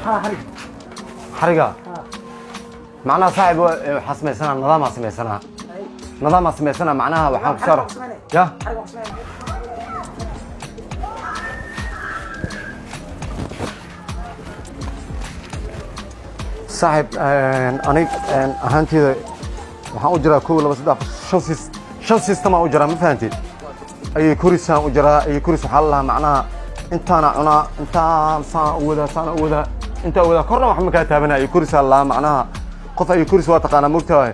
ها حرق حرقة معناها صاحب حسمي سنة نظام حسمي سنة نظام حسمي سنة معناها وحاك شر يا صاحب أنا أهانتي waxaan u jiraa kow laba saddex shan system aan u jiraa ma fahanti ay kurisaan u jiraa ay kuris waxa la macnaha intaana cunaa intaan saan u wada inta wada korna wax ma ka taabana ay kuris la macnaha qof ay kuris waa taqaana mugtahay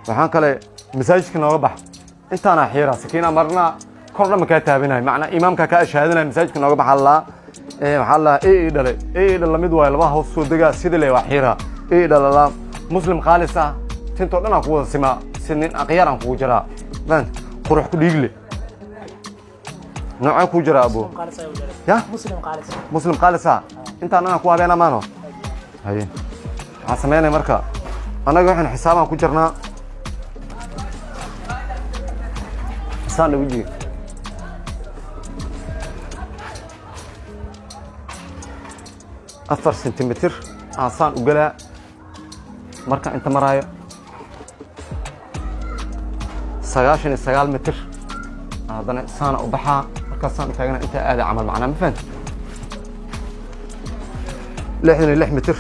waxaan kale masaajidka nooga bax intaana xiira sakiina marna korna ma ka taabana macnaha imaamka ka shahaadana masaajidka nooga bax Allah waxa la dhale mid waa laba hoos soo daga sida leeyahay waa xiira dhalala muslim khaalis ah tinto dhan ku wada sima sinin aqyaaran ku jira baan qurux ku dhiigle nooca ku jira abo ya muslim qaalisa inta anaga ku habeena maano haye waxa sameeyay marka anaga waxaan xisaaban ku jirnaa saan ugu jii afar sentimeter saan u galaa marka inta maraayo 99 متر هذا سنة وبحا مركز تاجنا أنت هذا عمل معنا ما فهمت لح متر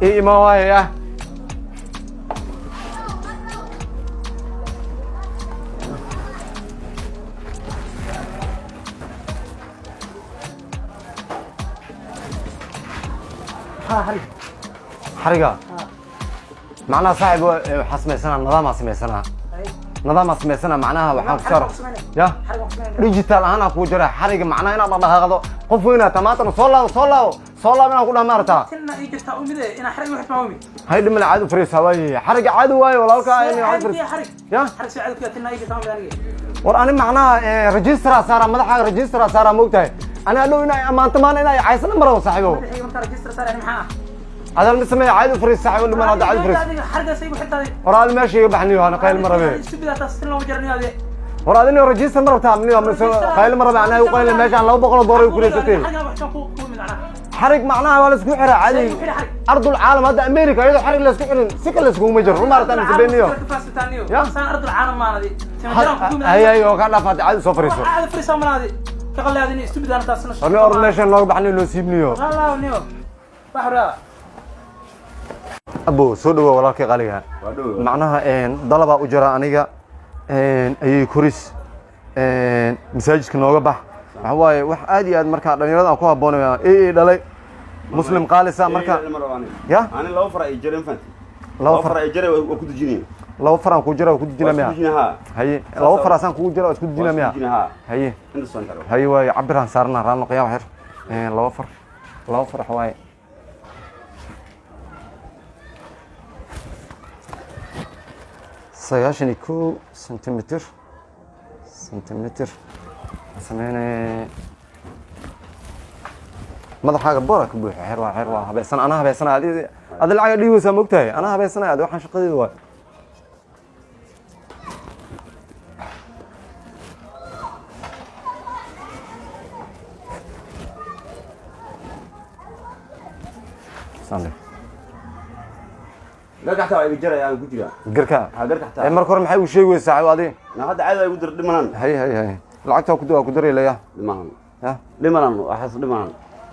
إيه ما هو يا حرقة معناها صاحب حسمي سنة نظام حسمي سنة نظام حسمي سنة معناها وحاك شر يا ديجيتال أنا أقول جرا حرقة معناها أنا ما هذا قفونا تماما صلاة من أقولها مرتا كنا يجتا أمي أنا حرق واحد معومي هاي دم العدو فريس هواي حرق عدو واي ولا لك يعني عدو فريس يا حرق سعد كذا كنا يجتا أمي وراني معناه ريجستر صار مدحه ريجستر صار موقته انا لو انا امانت مان انا عايز نمره صاحبه انت ريجستر صار يعني معاه هذا اللي اسمه عدو فريس صاحبه اللي ما هذا عدو فريس حرق سيبه حتى وراني ماشي يبحني انا قايل مره به سبيده تصل لو جرني هذه وراني ريجستر مره تعملني قايل مره معناه وقايل ماشي على 200 دولار وكريستين حرق معناها ولا اسكو حرق عادي ارض العالم هذا امريكا يدو حرق لا اسكو حرق سكل اسكو مجر ما رتان سبينيو يا سان ارض العالم ما هذه هي كان فات عاد سفريسو عاد فريسو ما هذه كقل هذه استبد انا تاسنا انا اورنيشن لو بحني لو سيبنيو والله نيو بحرا ابو سودو walaalkay qaliga macnaha dalaba u jira aniga ayay kuris masaajidka nooga bax waxa waaye wax aad iyo aad marka dhalinyarada ku haboonaya dhalay muslim qaalisa marka ya ani laba far ay jireen fanti laba far ay jireen oo ku dujineen laba far aan ku jira ku dujinaa haye laba far aan ku jira ku dujinaa haye inta soo karo haye way cabiraan saarna raano qiyaam xir laba far waaye سياشني كو سنتيمتر سميني ماذا حاجة بورك بوح حروة هبسنا أنا هبسنا هذه العيال اللي هو سموكتها أنا هبسنا هذا وحنا شقدي دوا سامي قرك حتى ay jira aan ku jira قركا قرك حتى marka hore maxay u sheegay saacado na hadda caadi ay u dir dhimanan hay lacagta ku dareelaya dhimanan ha dhimanan waxaas dhimanan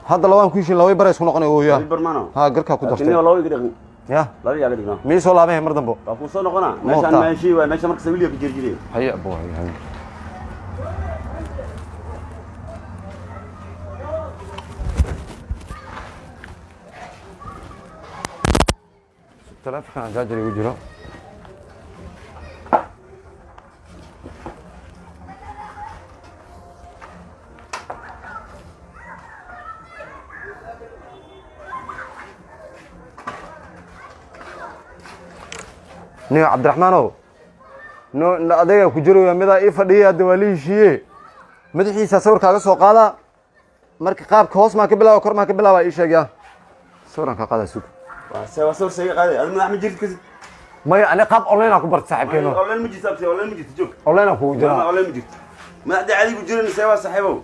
hadda lawaan ku heshin laway bareys ku noqonay oo yaa barmano ha garka ku dartay inuu laway dhigin ya laway yaa dhigna mi soo laabay mar dambo waa ku soo noqona meeshan meeshii waa meesha marka sawiiliga ku jirjireen hay abo hay تلفون عن جاجري وجرو niyo cabdiraxmaanow no adayga ku jiro mida ii fadhiya dawaliishiye madaxiisa sawirkaaga soo qaada marka qaabka hoos ma ka bilaabo kor ma ka bilaabo ii sheeg yaa sawirka qaada sug waa sawir sayga qaaday adiga madax ma jirto kasi maya ani qaab online ku barta saaxiibkeeno online ma jirto online ma jirto joog online ku jira online ma jirto madaxda adigu jirin saywa saaxiibow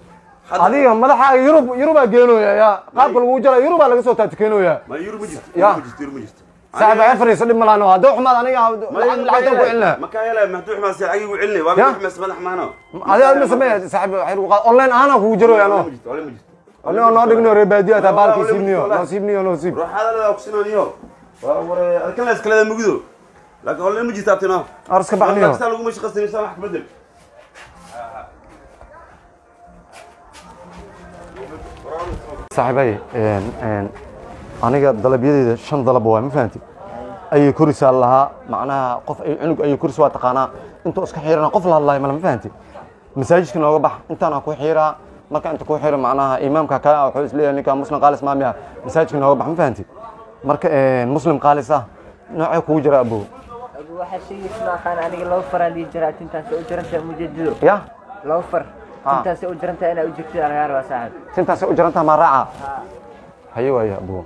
adiga madaxaaga Yurub geenooya yaa qaabka lagu jira Yurub laga soo taatikeenoya ma Yurub ma jirto صاحب عفري صدق ملانو هذا وحمد أنا لعبت أقول لنا ما كان يلا مهدوح ما سعي يقول لنا وابي مس مدح معنا هذا اللي سميه صاحب حلو أونلاين أنا هو جرو يعني أنا نادقنا ربادية تبارك سيبنيو نصيب روح هذا لا أقسم نيو ور كل الناس كلها موجودة لكن أونلاين مجي تابتنا أرسك بعنيو بس لو مش قصدي سامحك بدل صاحبي aniga dalabyadeyda 5 dalab waa ma fahanti ay kurisa laha macnaha qof ay cunug ay kursi waa taqaana inta iska xiirana qof la hadlayo ma fahanti masaajidka nooga bax intaana ku xiira marka inta ku xiira macnaha imaamka ka wuxuu isleeyahay ninka muslim qaalis maamiya masaajidka nooga bax ma fahanti marka muslim qaalis ah nooca ku jira abu waxa shay isma qaan aniga loo faraa li jira intaas oo jiranta mujadido ya loo far intaas oo jiranta ina u jirtay araar waa saaxib intaas oo jiranta ma raaca hayo ya abu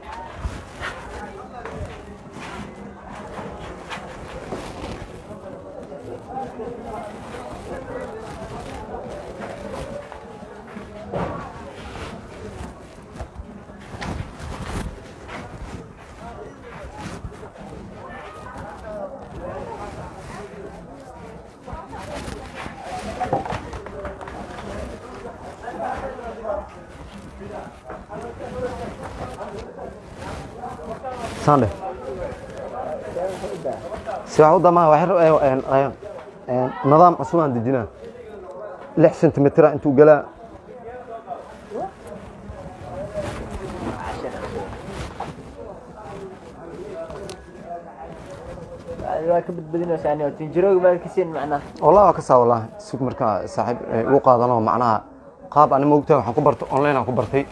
ساندي ساعود ما وحر نظام عثمان دجنا 6 سنتيمتر انتو قلا كبد بدنا ثانيه تنجرو ما كسين معناه والله كسا والله سوق marka saaxib uu qaadano macnaha qaab aan moogtaa waxaan ku barto online aan ku bartay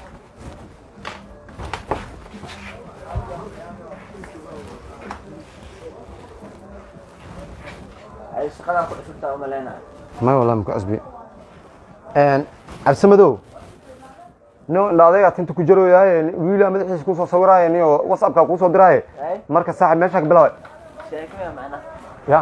ay shaqada ku cusubtaa uma leena ما والله مك عصبي عبسمدو نو لاadayga tinta ku jiro yahay wiila madaxiisa ku soo sawiraayeen iyo WhatsApp-ka ku soo diraay marka saaxib meesha ka bilaaway sheekada macna ya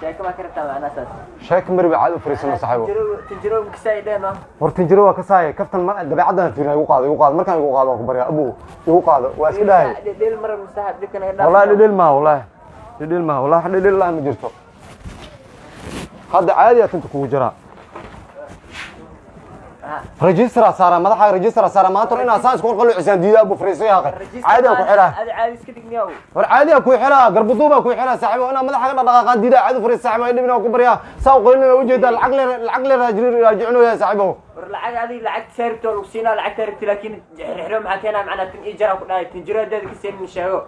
sheekada karta macna saas sheek marba caad u fariisano saaxibo tinjiro kisaaydeena war tinjiro waa ka saayay kaftan ma dabeecadana fiiray u qaado markaan ugu qaado ku bariya abu igu qaado waa iska dhahay dil mar musaahib dikana dhaaf wallahi dil ma wallahi dil la ma jirto هذا عادي أنت كوجرا ريجستر صار ما ضحك ريجستر صار ما ترى إن أساس كل قلوا عشان دي أبو فريسي يا أخي عادي أكو حلا هذا عادي سكتك نياو عادي أكو حلا قرب طوبة أكو حلا ساحبه أنا ما ضحك دقائق دي عادي فريسي ساحبه اللي منه كبريا ساوق لنا وجد العقل راجعونه يا ساحبه العقل هذه العقل سيرته وسينا العقل سيرته لكن حلو معك هنا معنا تنجرا كنا تنجرا ده كسين من شهو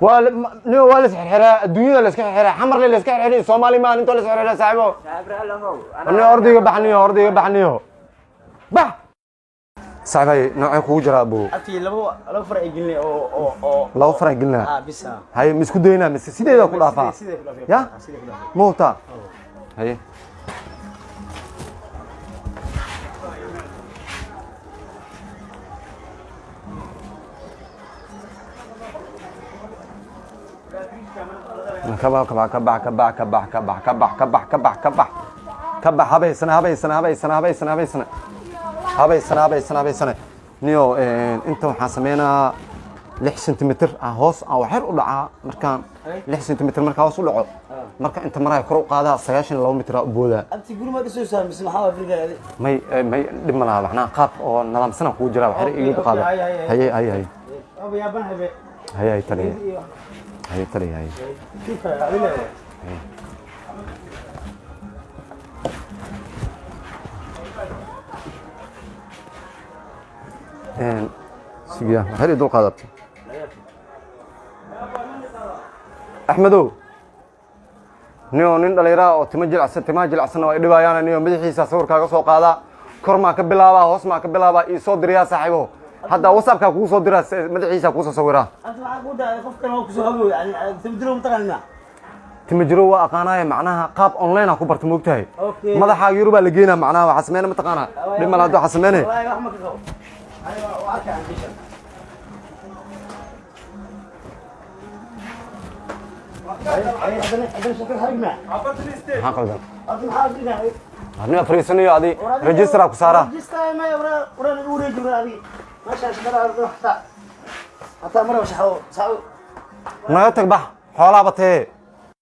والس حرا الدنيا اللي اسك حرا حمر اللي اسك حرا سومالي ما انتو اللي اسك حرا صاحبو صابر له هو انا اردي بحنيو بح صاحبي نوعي كو جرا ابو اتي لو فرق جلني او لو فرق قلنا بس هاي مسكو دينا مس سيده ku dhaafa ya موتا هاي كبح هبيسنا نيو انت waxaan sameynaa 6 سنتيمتر hoos aan waxyar u dhacaa markaan 6 سنتيمتر markaa hoos u dhaco marka inta maray kor u qaadaa 92 mitir u booda انت غور ما kasoo saarmis maxaa afrika may dhib ma laha waxna qaab oo nidaamsan ku jira waxyar igu qaada hay ابو يابان habe hay taliye هاي تري هاي كيف علينا سيجا هل يدل قادرت أحمدو نيو نين دليرا أو تماجل عسنا وإدبايانا نيو مدحيسا صور كاغسو قادا كورما كبلابا هوسما كبلابا إيسو دريا صاحبو هذا وصفك كوسو درا مدحيسا كوسو صورا انت معقوده قف كان كوسو هبو يعني تبدلوا متقننا timajiro waa aqaanaya macnaha qaab online ku barta moogtahay Okay. madaxa Yurub la geeyna macnaha waxa sameeyna ma taqaana dhimal hadu waxa sameeyna والله wax ma ka qabo aniga waa arkaa ambition هذا شكل هجمة maxaa qaldan أصلا حاجة aniga fariisanayo adi register ku saara جستاي ما يورا ورا نقول يجرا هذه ما شاء الله حتى مرة وش حاول naga tag bax xoolaha batee